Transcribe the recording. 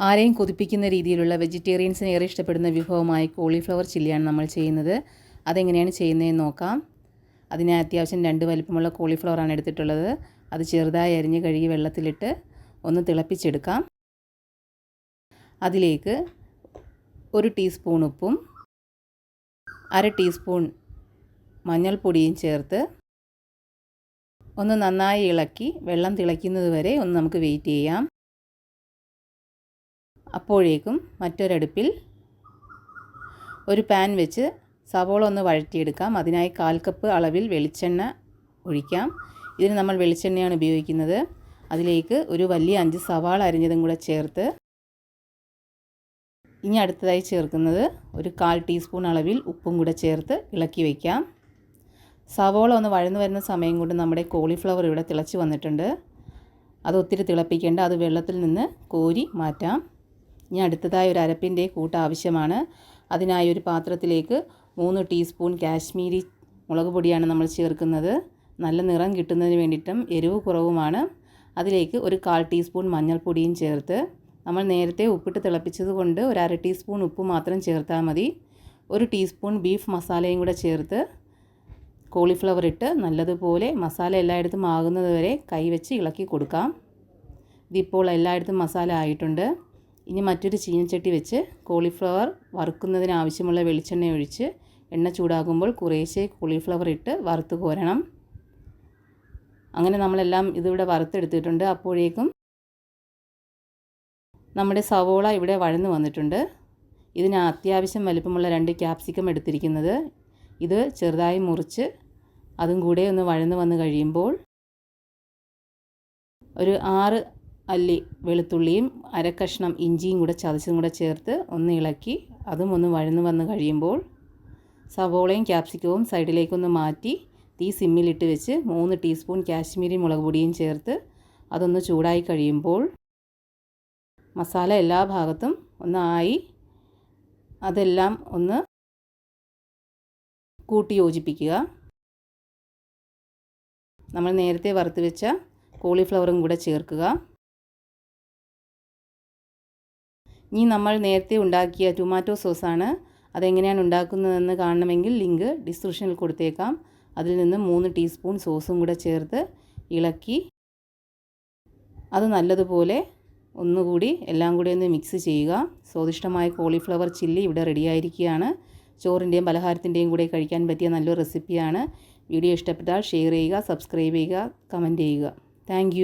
ആരെയും കൊതിപ്പിക്കുന്ന രീതിയിലുള്ള വെജിറ്റേറിയൻസിന് ഏറെ ഇഷ്ടപ്പെടുന്ന വിഭവമായ കോളിഫ്ലവർ ചില്ലിയാണ് നമ്മൾ ചെയ്യുന്നത്. അതെങ്ങനെയാണ് ചെയ്യുന്നതെന്ന് നോക്കാം. അതിന് അത്യാവശ്യം 2 വലിപ്പമുള്ള കോളിഫ്ലവറാണ് എടുത്തിട്ടുള്ളത്. അത് ചെറുതായി അരിഞ്ഞ് കഴുകി വെള്ളത്തിലിട്ട് ഒന്ന് തിളപ്പിച്ചെടുക്കാം. അതിലേക്ക് 1 ടീസ്പൂൺ ഉപ്പും 1/2 ടീസ്പൂൺ മഞ്ഞൾപ്പൊടിയും ചേർത്ത് ഒന്ന് നന്നായി ഇളക്കി വെള്ളം തിളയ്ക്കുന്നത് വരെ ഒന്ന് നമുക്ക് വെയിറ്റ് ചെയ്യാം. അപ്പോഴേക്കും മറ്റൊരടുപ്പിൽ ഒരു പാൻ വെച്ച് സവോള ഒന്ന് വഴറ്റിയെടുക്കാം. അതിനായി 1/4 കപ്പ് അളവിൽ വെളിച്ചെണ്ണ ഒഴിക്കാം. ഇതിന് നമ്മൾ വെളിച്ചെണ്ണയാണ് ഉപയോഗിക്കുന്നത്. അതിലേക്ക് ഒരു വലിയ 5 സവാള അരിഞ്ഞതും കൂടെ ചേർത്ത് ഇനി അടുത്തതായി ചേർക്കുന്നത് ഒരു 1/4 ടീസ്പൂൺ അളവിൽ ഉപ്പും കൂടെ ചേർത്ത് ഇളക്കി വയ്ക്കാം. സവോള ഒന്ന് വഴന്നു വരുന്ന സമയം കൊണ്ട് നമ്മുടെ കോളിഫ്ലവർ ഇവിടെ തിളച്ച് വന്നിട്ടുണ്ട്. അത് ഒത്തിരി തിളപ്പിക്കേണ്ട, അത് വെള്ളത്തിൽ നിന്ന് കോരി മാറ്റാം. ഇനി അടുത്തതായി ഒരു അരപ്പിൻ്റെ കൂട്ട് ആവശ്യമാണ്. അതിനായി ഒരു പാത്രത്തിലേക്ക് 3 ടീസ്പൂൺ കാശ്മീരി മുളക് പൊടിയാണ് നമ്മൾ ചേർക്കുന്നത്. നല്ല നിറം കിട്ടുന്നതിന് വേണ്ടിയിട്ടും എരിവ് കുറവുമാണ്. അതിലേക്ക് ഒരു 1/4 ടീസ്പൂൺ മഞ്ഞൾപ്പൊടിയും ചേർത്ത് നമ്മൾ നേരത്തെ ഉപ്പിട്ട് തിളപ്പിച്ചത് കൊണ്ട് ഒരു 1/2 ടീസ്പൂൺ ഉപ്പ് മാത്രം ചേർത്താൽ മതി. 1 ടീസ്പൂൺ ബീഫ് മസാലയും കൂടെ ചേർത്ത് കോളിഫ്ലവർ ഇട്ട് നല്ലതുപോലെ മസാല എല്ലായിടത്തും ആകുന്നത് വരെ കൈവച്ച് ഇളക്കി കൊടുക്കാം. ഇതിപ്പോൾ എല്ലായിടത്തും മസാല ആയിട്ടുണ്ട്. ഇനി മറ്റൊരു ചീനച്ചട്ടി വെച്ച് കോളിഫ്ലവർ വറുക്കുന്നതിന് ആവശ്യമുള്ള വെളിച്ചെണ്ണ ഒഴിച്ച് എണ്ണ ചൂടാകുമ്പോൾ കുറേശ്ശെ കോളിഫ്ലവർ ഇട്ട് വറുത്ത് കോരണം. അങ്ങനെ നമ്മളെല്ലാം ഇതിവിടെ വറുത്തെടുത്തിട്ടുണ്ട്. അപ്പോഴേക്കും നമ്മുടെ സവോള ഇവിടെ വഴന്നു വന്നിട്ടുണ്ട്. ഇതിന് അത്യാവശ്യം വലിപ്പമുള്ള 2 ക്യാപ്സിക്കം എടുത്തിരിക്കുന്നത്. ഇത് ചെറുതായി മുറിച്ച് അതും കൂടെ ഒന്ന് വഴന്നു വന്ന് കഴിയുമ്പോൾ ഒരു 6 അല്ലി വെളുത്തുള്ളിയും 1/2 കഷ്ണം ഇഞ്ചിയും കൂടെ ചതച്ചും കൂടെ ചേർത്ത് ഒന്ന് ഇളക്കി അതും ഒന്ന് വഴന്നു വന്ന് കഴിയുമ്പോൾ സവോളയും ക്യാപ്സിക്കവും സൈഡിലേക്കൊന്ന് മാറ്റി തീ സിമ്മിലിട്ട് വെച്ച് 3 ടീസ്പൂൺ കാശ്മീരി മുളക് പൊടിയും ചേർത്ത് അതൊന്ന് ചൂടായി കഴിയുമ്പോൾ മസാല എല്ലാ ഭാഗത്തും ഒന്നായി അതെല്ലാം ഒന്ന് കൂട്ടി യോജിപ്പിക്കുക. നമ്മൾ നേരത്തെ വറുത്ത് വെച്ച കോളിഫ്ലവറും കൂടെ ചേർക്കുക. ഇനി നമ്മൾ നേരത്തെ ഉണ്ടാക്കിയ ടൊമാറ്റോ സോസാണ്. അതെങ്ങനെയാണ് ഉണ്ടാക്കുന്നതെന്ന് കാണണമെങ്കിൽ ലിങ്ക് ഡിസ്ക്രിപ്ഷനിൽ കൊടുത്തേക്കാം. അതിൽ നിന്ന് 3 ടീസ്പൂൺ സോസും കൂടെ ചേർത്ത് ഇളക്കി അത് നല്ലതുപോലെ ഒന്നുകൂടി എല്ലാം കൂടി ഒന്ന് മിക്സ് ചെയ്യുക. സ്വാദിഷ്ടമായ കോളിഫ്ലവർ ചില്ലി ഇവിടെ റെഡിയായിരിക്കുകയാണ്. ചോറിൻ്റെയും പലഹാരത്തിൻ്റെയും കൂടെ കഴിക്കാൻ പറ്റിയ നല്ലൊരു റെസിപ്പിയാണ്. വീഡിയോ ഇഷ്ടപ്പെട്ടാൽ ഷെയർ ചെയ്യുക, സബ്സ്ക്രൈബ് ചെയ്യുക, കമൻറ്റ് ചെയ്യുക. താങ്ക്